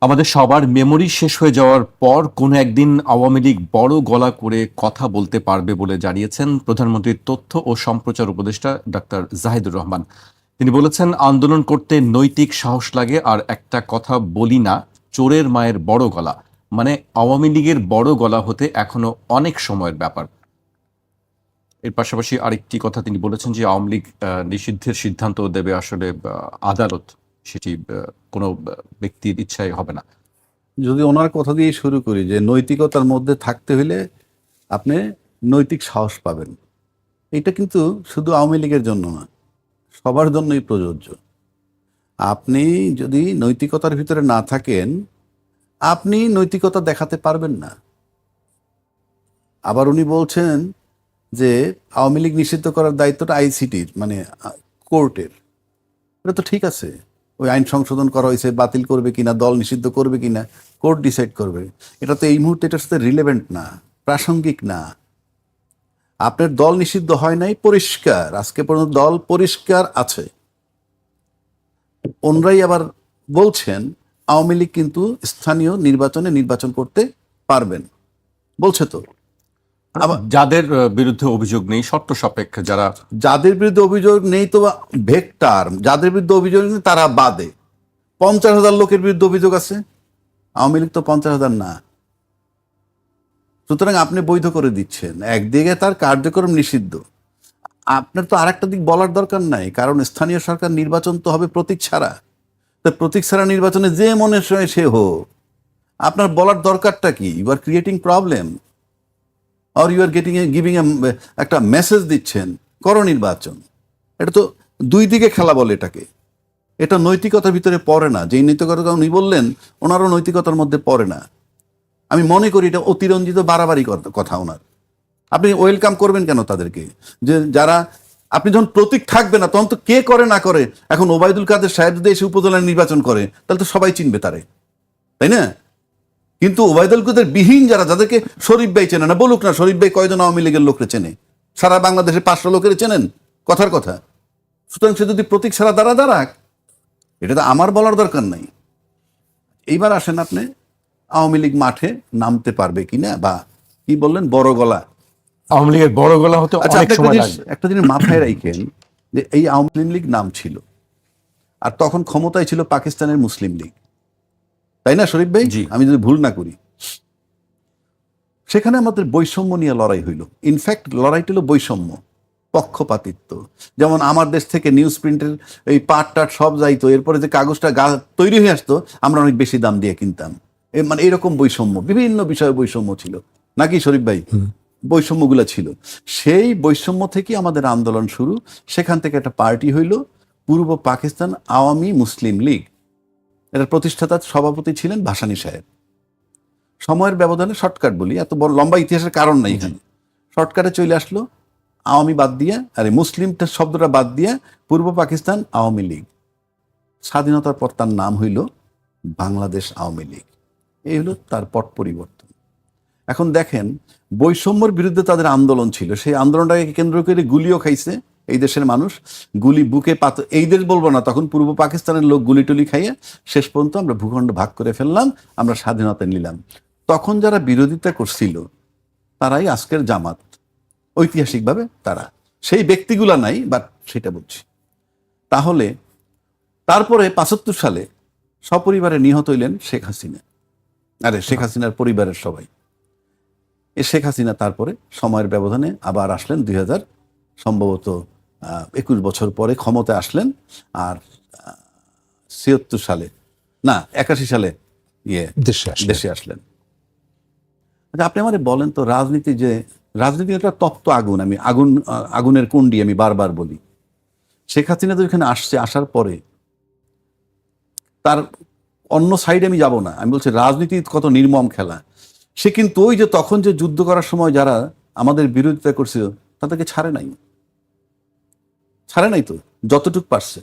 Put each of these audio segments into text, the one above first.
আমাদের সবার মেমোরি শেষ হয়ে যাওয়ার পর কোনো একদিন আওয়ামী লীগ বড় গলা করে কথা বলতে পারবে বলে জানিয়েছেন প্রধানমন্ত্রীর তথ্য ও সম্প্রচার উপদেষ্টা ডাক্তার জাহিদুর রহমান। তিনি বলেছেন, আন্দোলন করতে নৈতিক সাহস লাগে, আর একটা কথা বলি না, চোরের মায়ের বড় গলা, মানে আওয়ামী লীগের বড় গলা হতে এখনো অনেক সময়ের ব্যাপার। এর পাশাপাশি আরেকটি কথা তিনি বলেছেন যে আওয়ামী লীগ নিষিদ্ধের সিদ্ধান্ত দেবে আসলে আদালত, সেটি কোনো ব্যক্তির ইচ্ছায় হবে না। যদি ওনার কথা দিয়ে শুরু করি যে নৈতিকতার মধ্যে থাকতে হলে আপনি নৈতিক সাহস পাবেন, এটা কিন্তু শুধু আওয়ামী লীগের জন্য না, সবার জন্যই প্রযোজ্য। আপনি যদি নৈতিকতার ভিতরে না থাকেন, আপনি নৈতিকতা দেখাতে পারবেন না। আবার উনি বলছেন যে আওয়ামী লীগ নিষিদ্ধ করার দায়িত্বটা আইসিটির, মানে কোর্টের। এটা তো ঠিক আছে, ওই আইন সংশোধন করা হয়েছে, বাতিল করবে কিনা, দল নিষিদ্ধ করবে কিনা কোর্ট ডিসাইড করবে। এটা তো এই মুহূর্তে এটার সাথে রিলেভেন্ট না, প্রাসঙ্গিক না। আপনার দল নিষিদ্ধ হয় নাই, পরিষ্কার, আজকে পর্যন্ত দল পরিষ্কার আছে। ওনরাই আবার বলছেন আওয়ামী লীগ কিন্তু স্থানীয় নির্বাচনে নির্বাচন করতে পারবেন, বলছে তো। আবার যাদের বিরুদ্ধে অভিযোগ নেই, শর্ত সাপেক্ষে যাদের বিরুদ্ধে অভিযোগ নেই তো ভেক্টার, যাদের বিরুদ্ধে অভিযোগ নেই তারা বাদে 50,000 লোকের বিরুদ্ধে অভিযোগ আছে। আওয়ামী লীগ তো 50,000 না। সুতরাং আপনি বৈধ করে দিচ্ছেন, একদিকে তার কার্যক্রম নিষিদ্ধ। আপনার তো আর একটা দিক বলার দরকার নাই, কারণ স্থানীয় সরকার নির্বাচন তো হবে প্রতীক ছাড়া। তো প্রতীক ছাড়া নির্বাচনে যে মনে হয় সে হোক, আপনার বলার দরকারটা কি? You are creating problem, or you are giving একটা মেসেজ দিচ্ছেন করো নির্বাচন। এটা তো দুই দিকে খেলা বলে এটাকে। এটা নৈতিকতার ভিতরে পড়ে না। যেই নৈতিকতা উনি বললেন, ওনারও নৈতিকতার মধ্যে পড়ে না। আমি মনে করি এটা অতিরঞ্জিত বাড়াবাড়ি কথা ওনার। আপনি ওয়েলকাম করবেন কেন তাদেরকে? যে যারা, আপনি যখন প্রতীক থাকবে না তখন তো কে করে না করে। এখন ওবায়দুল কাদের সাহেব যদি এসে উপজেলা নির্বাচন করে তাহলে তো সবাই চিনবে তারে, তাই না? কিন্তু ওবায়দুল কাদের বিহীন যারা, যাদেরকে শরীফ ভাই চেনে না, বলুক না শরীফ ভাই কয়জন আওয়ামী লীগের লোকরে চেনে? সারা বাংলাদেশে 500 লোকের চেনেন, কথার কথা। সুতরাং সে যদি প্রতীক ছাড়া দাঁড়াক, এটা তো আমার বলার দরকার নাই। এইবার আসেন আপনি, আওয়ামী লীগ মাঠে নামতে পারবে কিনা, বা কি বললেন বড় গলা। আওয়ামী লীগের বড় গলা হতে আচ্ছা, অনেক সময় লাগবে। একটা জিনিস মাথায় রাখেন যে এই আওয়ামী লীগ নাম ছিল, আর তখন ক্ষমতায় ছিল পাকিস্তানের মুসলিম লীগ, তাই না শরীফ ভাই? জি। আমি যদি ভুল না করি, সেখানে আমাদের বৈষম্য নিয়ে লড়াই হইল। ইনফ্যাক্ট লড়াইটা হলো বৈষম্য, পক্ষপাতিত্ব। যেমন আমার দেশ থেকে নিউজ প্রিন্টের এই পাট টাট সব যাইতো, এরপরে যে কাগজটা তৈরি হয়ে আসতো আমরা অনেক বেশি দাম দিয়ে কিনতাম। মানে এরকম বৈষম্য, বিভিন্ন বিষয়ে বৈষম্য ছিল নাকি শরীফ ভাই? বৈষম্যগুলো ছিল। সেই বৈষম্য থেকে আমাদের আন্দোলন শুরু। সেখান থেকে একটা পার্টি হইল পূর্ব পাকিস্তান আওয়ামী মুসলিম লীগ। এটার প্রতিষ্ঠাতা সভাপতি ছিলেন ভাসানী সাহেব। সময়ের ব্যবধানে শর্টকাট বলি, এত বড় লম্বা ইতিহাসের কারণ নাই এখানে। শর্টকাটে চলে আসলো আওয়ামী বাদ দিয়ে, আরে মুসলিমটা শব্দটা বাদ দিয়ে পূর্ব পাকিস্তান আওয়ামী লীগ। স্বাধীনতার পর তার নাম হইল বাংলাদেশ আওয়ামী লীগ। এই হলো তার পট পরিবর্তন। এখন দেখেন, বৈষম্যের বিরুদ্ধে তাদের আন্দোলন ছিল, সেই আন্দোলনটাকে কেন্দ্র করে গুলিও খাইছে এই দেশের মানুষ। গুলি বুকে এই দেশ বলবো না, তখন পূর্ব পাকিস্তানের লোক গুলি টুলি খাইয়ে শেষ পর্যন্ত আমরা ভূখণ্ড ভাগ করে ফেললাম, আমরা স্বাধীনতা নিলাম। তখন যারা বিরোধিতা করছিল তারাই আজকের জামাত, ঐতিহাসিকভাবে তারা। সেই ব্যক্তিগুলা নাই, বাট সেটা বলছি। তাহলে তারপরে 75 সালে সপরিবারে নিহত হইলেন শেখ হাসিনা, আরে শেখ হাসিনার পরিবারের সবাই। শেখ হাসিনা তারপরে সময়ের ব্যবধানে আবার আসলেন 2000 সম্ভবত 21 বছর পরে ক্ষমতায় আসলেন। আর 76 সালে না 81 সালে দেশে আসলেন। আচ্ছা, আপনি আমারে বলেন তো, রাজনীতি একটা তপ্ত আগুন। আমি আগুনের কুণ্ডি আমি বারবার বলি। শেখ হাসিনা তো এখানে আসার পরে তার অন্য সাইডে আমি যাব না, আমি বলছি রাজনীতি কত নির্মম খেলা। সে কিন্তু ওই যে তখন যে যুদ্ধ করার সময় যারা আমাদের বিরোধিতা করছিল তাদেরকে ছাড়ে নাই তো, যতটুক পারছে।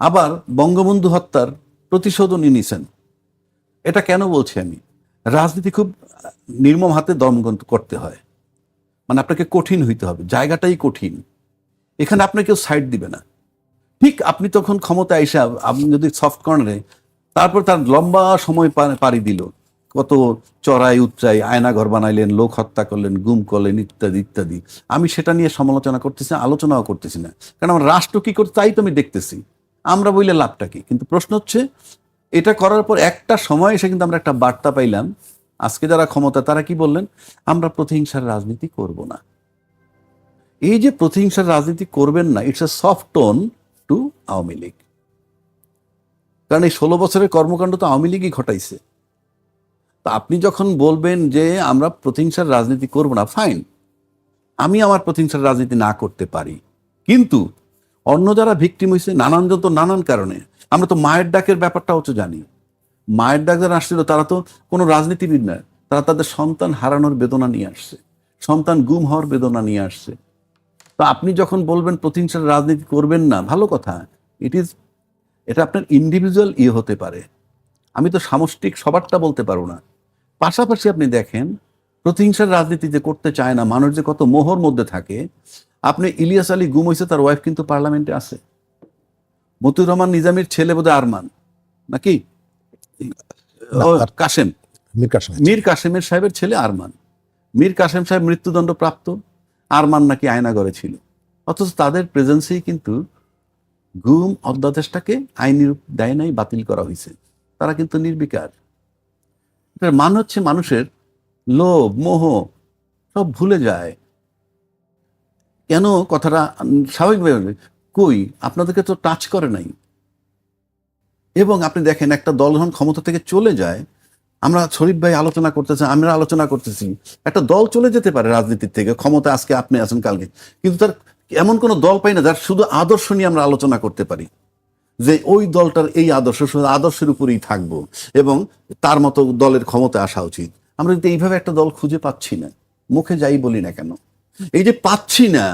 আবার বঙ্গবন্ধু হত্যার প্রতিশোধও নিয়েছেন। এটা কেন বলছি আমি? রাজনীতি খুব নির্মম হাতে দমন করতে হয়, মানে আপনাকে কঠিন হইতে হবে, জায়গাটাই কঠিন। এখানে আপনাকে কেউ সাইড দিবে না। ঠিক আপনি তখন ক্ষমতা আইসা আপনি যদি সফট কর্নারে তারপর তার লম্বা সময় পাড়ি দিল, কত চড়াই উচ্চাই, আয়না ঘর বানাইলেন, লোক হত্যা করলেন, গুম করলেন, ইত্যাদি ইত্যাদি। আমি সেটা নিয়ে সমালোচনা করতেছি না, আলোচনাও করতেছি না, কারণ আমার রাষ্ট্র কি করতে তাই তো আমি দেখতেছি। আমরা বললে লাভটা কি? কিন্তু প্রশ্ন হচ্ছে এটা করার পর একটা সময় এসে কিন্তু আমরা একটা বার্তা পাইলাম, আজকে যারা ক্ষমতা তারা কি বললেন, আমরা প্রতিহিংসার রাজনীতি করব না। এই যে প্রতিহিংসার রাজনীতি করবেন না, it's a soft tone to Awami League. কারণ এই 16 বছরের কর্মকাণ্ড তো আওয়ামী লীগই ঘটাইছে। তা আপনি যখন বলবেন যে আমরা প্রতিহিংসার রাজনীতি করব না, ফাইন, আমি আমার প্রতিহিংসার রাজনীতি না করতে পারি, কিন্তু অন্য যারা ভিকটিম হয়েছে নানান জন তো নানান কারণে, আমরা তো মায়ের ডাকের ব্যাপারটাও তো জানি। মায়ের ডাক যারা আসছিল তারা তো কোনো রাজনীতিবিদ নয়, তারা তাদের সন্তান হারানোর বেদনা নিয়ে আসছে, সন্তান গুম হওয়ার বেদনা নিয়ে আসছে। তো আপনি যখন বলবেন প্রতিহিংসার রাজনীতি করবেন না, ভালো কথা, এটা আপনার ইন্ডিভিজুয়াল হতে পারে, আমি তো সামষ্টিক সবারটা বলতে পারবো না। পাশাপাশি আপনি দেখেন প্রতিহিংসার রাজনীতি যে করতে চায় না, মানুষ যে কত মোহর মধ্যে থাকে। আপনি ইলিয়াস আলী গুম হয়েছে, তার ওয়াইফ কিন্তু পার্লামেন্টে আছে। মতিউর রহমান নিজামীর ছেলে বোধহয় আরমান নাকি কাসেম, মীর কাসেমের সাহেবের ছেলে আরমান, মীর কাসেম সাহেব মৃত্যুদণ্ড প্রাপ্ত, আরমান নাকি আয়নাগরে ছিল, অথচ তাদের প্রেজেন্সেই কিন্তু গুম অধ্যাদেশটাকে আইনি রূপ দেয় নাই, বাতিল করা হয়েছে। তারা কিন্তু নির্বিকার। এটার মান হচ্ছে মানুষের লোভ মোহ সব ভুলে যায়। কেন কথাটা স্বাভাবিকভাবে কই, আপনাদেরকে তো টাচ করে নাই। এবং আপনি দেখেন একটা দল যখন ক্ষমতা থেকে চলে যায়, আমরা শরীফ ভাই আলোচনা করতেছি, আমরা আলোচনা করতেছি, একটা দল চলে যেতে পারে রাজনীতির থেকে, ক্ষমতা আজকে আপনি আছেন কালকে, কিন্তু তার এমন কোনো দল পাই না যার শুধু আদর্শ নিয়ে আমরা আলোচনা করতে পারি, যে ওই দলটার এই আদর্শ, শুধু আদর্শের উপরেই থাকবো এবং তার মতো দলের ক্ষমতা আসা উচিত। আমরা কিন্তু এইভাবে একটা দল খুঁজে পাচ্ছি না, মুখে যাই বলি না কেন। এই যে পাচ্ছি না,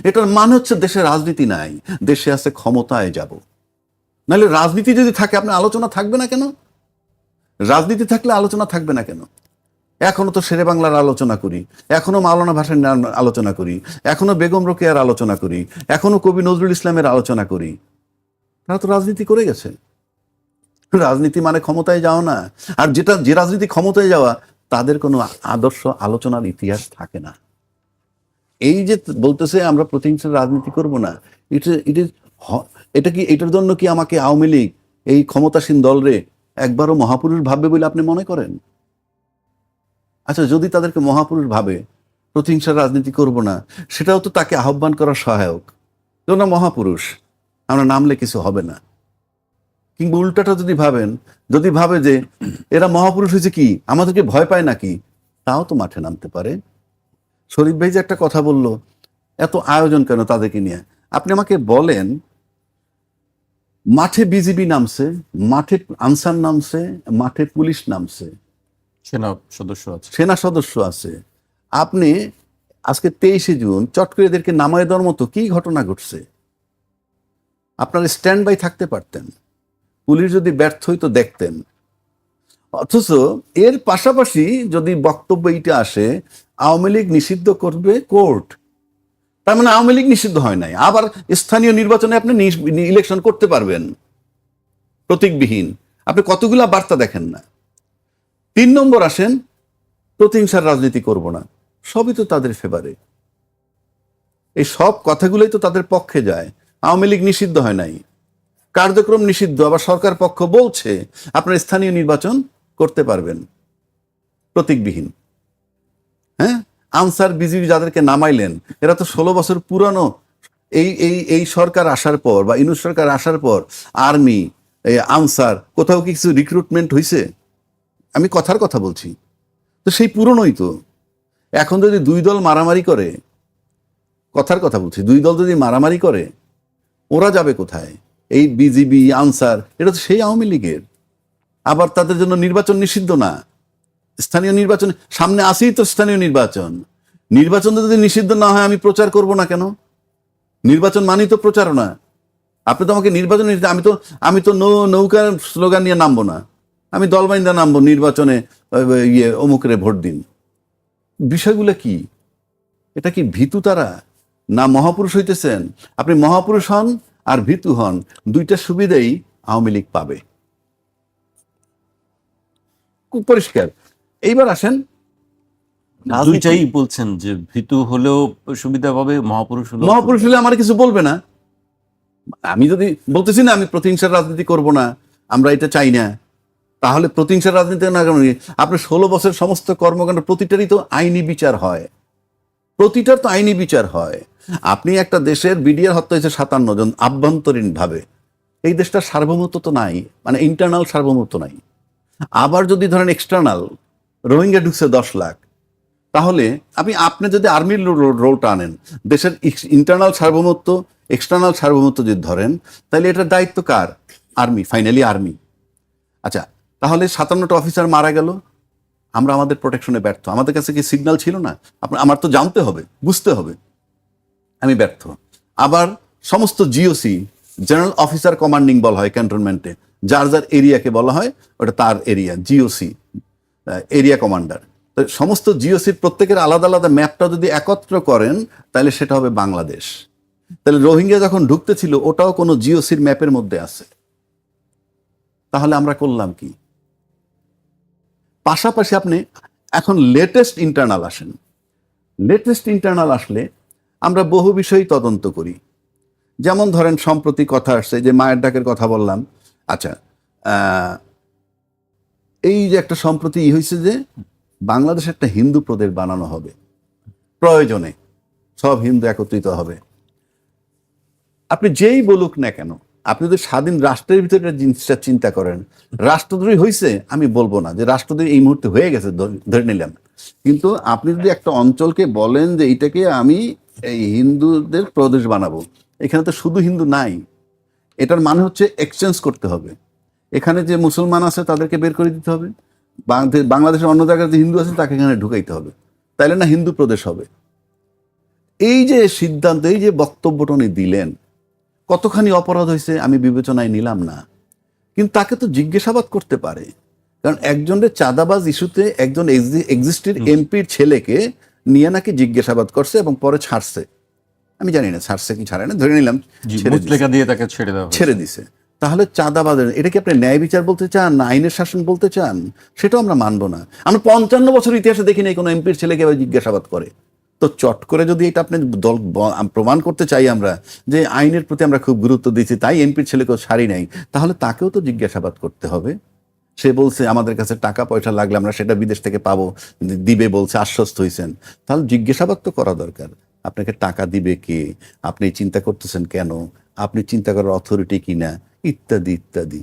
এটার মানে হচ্ছে দেশে রাজনীতি নাই, দেশে আছে ক্ষমতায় যাব। নাহলে রাজনীতি যদি থাকে আপনার আলোচনা থাকবে না কেন? রাজনীতি থাকলে আলোচনা থাকবে না কেন? এখনো তো শেরে বাংলার আলোচনা করি, এখনো মাওলানা ভাসানীর আলোচনা করি, এখনো বেগম রোকেয়ার আলোচনা করি, এখনো কবি নজরুল ইসলামের আলোচনা করি। তারা তো রাজনীতি করে গেছে। রাজনীতি মানে ক্ষমতায় যাওয়া না। আর যে রাজনীতি ক্ষমতায় যাওয়া, তাদের কোনো আদর্শ আলোচনার ইতিহাস থাকে না। এই যে বলতেছে আমরা প্রতিহিংসার রাজনীতি করব না, এটা কি, এটার জন্য কি আমাকে আওয়ামী লীগ এই ক্ষমতাসীন দলরে একবারও মহাপুরুষ ভাববে বলে আপনি মনে করেন? আচ্ছা, যদি তাদেরকে মহাপুরুষ ভাবে, প্রতিহিংসার রাজনীতি করব না, সেটাও তো তাকে আহ্বান করার সহায়ক। না মহাপুরুষ, আমরা নামলে কিছু হবে না। কিংবা উল্টাটা যদি ভাবেন, যদি ভাবে যে এরা মহাপুরুষ হয়েছে কি আমাদেরকে ভয় পায় নাকি, তাও তো মাঠে নামতে পারে। শরীফ ভাই যে একটা কথা বলল, এত আয়োজন কেন তাদেরকে নিয়ে? আপনি আমাকে বলেন, মাঠে বিজিবি নামছে, মাঠে আনসার নামছে, মাঠে পুলিশ নামছে, সেনা সদস্য আছে। আপনি আজকে 23শে জুন চট করে এদেরকে নামায় দেওয়ার মতো কি ঘটনা ঘটছে? আপনারা স্ট্যান্ড বাই থাকতে পারতেন, পুলিশ যদি ব্যর্থ হইতো দেখতেন। অথচ এর পাশাপাশি যদি বক্তব্য এইটা আসে, আওয়ামী লীগ নিষিদ্ধ করবে কোর্ট, তার মানে আওয়ামী লীগ নিষিদ্ধ হয় নাই, আবার স্থানীয় নির্বাচনে আপনি ইলেকশন করতে পারবেন প্রতীকবিহীন। আপনি কতগুলা বার্তা দেখেন না। 3 নম্বর আসেন, প্রতিহিংসার রাজনীতি করব না, সবই তো তাদের ফেভারে। এই সব কথাগুলোই তো তাদের পক্ষে যায়। আওয়ামী লীগ নিষিদ্ধ হয় নাই, কার্যক্রম নিষিদ্ধ, আবার সরকার পক্ষ বলছে আপনার স্থানীয় নির্বাচন করতে পারবেন প্রতীকবিহীন। হ্যাঁ, আনসার বিজিবি যাদেরকে নামাইলেন, এরা তো 16 বছর পুরানো। এই সরকার আসার পর বা ইউনূস সরকার আসার পর আর্মি, আনসার, কোথাও কিছু রিক্রুটমেন্ট হয়েছে? আমি কথার কথা বলছি, তো সেই পুরনোই তো। এখন যদি 2 দল মারামারি করে, কথার কথা বলছি, 2 দল যদি মারামারি করে, ওরা যাবে কোথায়? এই বিজিবি আনসার, এটা তো সেই আওয়ামী লীগের। আবার তাদের জন্য নির্বাচন নিষিদ্ধ না, স্থানীয় নির্বাচন সামনে আসেই তো। স্থানীয় নির্বাচন যদি নিষিদ্ধ না হয়, আমি প্রচার করব না কেন? নির্বাচন মানেই তো প্রচারণা। আপনি তো আমাকে নির্বাচন, আমি তো নৌকার স্লোগান নিয়ে নামবো না, আমি দলবাইন্দা নামবো নির্বাচনে, অমুকরে ভোট দিন। বিষয়গুলো কি? এটা কি ভীতু তারা, না মহাপুরুষ হইতেছেন? আপনি মহাপুরুষ হন আর ভীতু হন, 2টা সুবিধাই আওয়ামী লীগ পাবে। খুব পরিষ্কার। এইবার আসেন, দুইটাই বলছেন যে ভীতু হলেও সুবিধা পাবে, মহাপুরুষ হলেও মহাপুরুষ হলে আমার কিছু বলবে না। আমি যদি বলতেছি না আমি প্রতিহিংসার রাজনীতি করব না, আমরা এটা চাই না, তাহলে প্রতিহিংসার রাজনীতি না কেন? আপনার 16 বছর সমস্ত কর্মকাণ্ড প্রতিটারই তো আইনি বিচার হয়, প্রতিটার তো আইনি বিচার হয়। আপনি একটা দেশের বিডিআর হত্যা হয়েছে 57 জন আভ্যন্তরীণ ভাবে, এই দেশটার সার্বভৌমত্ব তো নাই, মানে ইন্টারনাল সার্বভৌমত্ব নাই। আবার যদি ধরেন এক্সটার্নাল রোহিঙ্গা ঢুকছে 10 লাখ, তাহলে আপনি যদি আর্মির রোলটা আনেন, দেশের ইন্টারনাল সার্বভৌমত্ব এক্সটার্নাল সার্বভৌমত্ব যদি ধরেন, তাহলে এটার দায়িত্ব কার? Army, finally army. আচ্ছা, তাহলে 57টা অফিসার মারা গেল, আমরা আমাদের প্রোটেকশনে ব্যর্থ। আমাদের কাছে কি সিগন্যাল ছিল না? আমার তো জানতে হবে, বুঝতে হবে আমি ব্যর্থ। আবার সমস্ত জিওসি, জেনারেল অফিসার কমান্ডিং বলা হয় ক্যান্টনমেন্টে, যার যার এরিয়াকে বলা হয় ওটা তার এরিয়া, জিওসি, এরিয়া কমান্ডার। তো সমস্ত জিওসির প্রত্যেকের আলাদা আলাদা ম্যাপটা যদি একত্র করেন, তাহলে সেটা হবে বাংলাদেশ। তাহলে রোহিঙ্গা যখন ঢুকতেছিল ওটাও কোনো জিওসির ম্যাপের মধ্যে আছে। তাহলে আমরা করলাম কি? পাশাপাশি আপনি এখন লেটেস্ট ইন্টারনাল আসেন, লেটেস্ট ইন্টারনাল আসলে আমরা বহু বিষয়ই তদন্ত করি। যেমন ধরেন সম্প্রতি কথা আসছে যে মায়ের ডাকের কথা বললাম। আচ্ছা, এই যে একটা সম্প্রতি হয়েছে যে বাংলাদেশে একটা হিন্দু প্রদেশ বানানো হবে, প্রয়োজনে সব হিন্দু একত্রিত হবে। আপনি যেই বলুক না কেন, আপনি যদি স্বাধীন রাষ্ট্রের ভিতরে জিনিসটা চিন্তা করেন, রাষ্ট্রদ্রোহী হয়েছে আমি বলবো না, যে রাষ্ট্রদ্রোহী এই মুহূর্তে হয়ে গেছে ধরে নিলাম, কিন্তু আপনি যদি একটা অঞ্চলকে বলেন যে এইটাকে আমি এই হিন্দুদের প্রদেশ বানাবো, এখানে তো শুধু হিন্দু নাই, এটার মানে হচ্ছে এক্সচেঞ্জ করতে হবে। এখানে যে মুসলমান আছে তাদেরকে বের করে দিতে হবে, বাংলাদেশের অন্য জায়গায় যে হিন্দু আছে তাকে এখানে ঢুকাইতে হবে, তাইলে না হিন্দু প্রদেশ হবে। এই যে সিদ্ধান্ত, এই যে বক্তব্যটা উনি দিলেন, কতখানি অপরাধ হয়েছে আমি বিবেচনায় নিলাম না, কিন্তু তাকে তো জিজ্ঞাসাবাদ করতে পারে। কারণ একজনের চাঁদাবাজ ইস্যুতে একজন এক্সিস্টেড এমপির ছেলেকে নিয়ে নাকি জিজ্ঞাসাবাদ করছে এবং পরে ছাড়ছে। আমি জানি না ছাড়ছে কি ছাড়ে না, ধরে নিলাম মুচলেকা দিয়ে তাকে ছেড়ে দিছে। তাহলে চাঁদাবাজের এটা কি আপনি ন্যায় বিচার বলতে চান না আইনের শাসন বলতে চান? সেটাও আমরা মানবো না। আমরা 55 বছর ইতিহাসে দেখি নাই কোনো এমপির ছেলেকে এবার জিজ্ঞাসাবাদ করে। তো চট করে যদি এটা আপনি দল প্রমাণ করতে চাই আমরা যে আইনের প্রতি আমরা খুব গুরুত্ব দিচ্ছি তাই এমপির ছেলেকেও ছাড়ি নাই, তাহলে তাকেও তো জিজ্ঞাসাবাদ করতে হবে। সে বলছে আমাদের কাছে টাকা পয়সা লাগলে আমরা সেটা বিদেশ থেকে পাবো, দিবে বলছে, আশ্বস্ত হয়েছেন, তাহলে জিজ্ঞাসাবাদ তো করা দরকার। আপনাকে টাকা দিবে কে, আপনি চিন্তা করতেছেন কেন, আপনি চিন্তা করার অথরিটি কিনা, ইত্যাদি ইত্যাদি।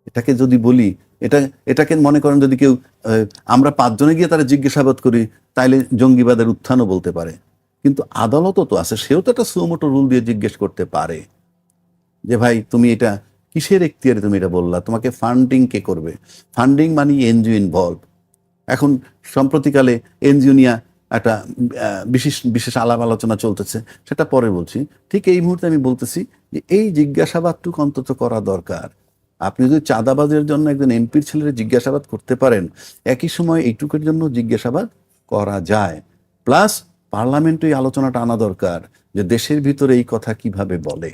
এটাকে যদি বলি, এটাকে মনে করেন যদি কেউ আমরা 5 জনে গিয়ে তারা জিজ্ঞাসাবাদ করি, তাইলে জঙ্গিবাদের উত্থানও বলতে পারে। কিন্তু আদালতও তো আছে, সেও তো একটা সুমোটো রুল দিয়ে জিজ্ঞেস করতে পারে যে ভাই তুমি এটা কিসের এখতিয়ারে তুমি এটা বললা, তোমাকে ফান্ডিং কে করবে? ফান্ডিং মানে এনজিও ইনভলভ। এখন সম্প্রতিকালে এনজিও নিয়ে একটা বিশেষ বিশেষ আলাপ আলোচনা চলতেছে, সেটা পরে বলছি। ঠিক এই মুহূর্তে আমি বলতেছি যে এই জিজ্ঞাসাবাদটুকু অন্তত করা দরকার। আপনি যদি চাঁদাবাজের জন্য একজন এমপির ছেলের জিজ্ঞাসাবাদ করতে পারেন, একই সময় এইটুকুর জন্য জিজ্ঞাসাবাদ করা যায়। প্লাস পার্লামেন্টে এই আলোচনাটা আনা দরকার যে দেশের ভিতরে এই কথা কিভাবে বলে।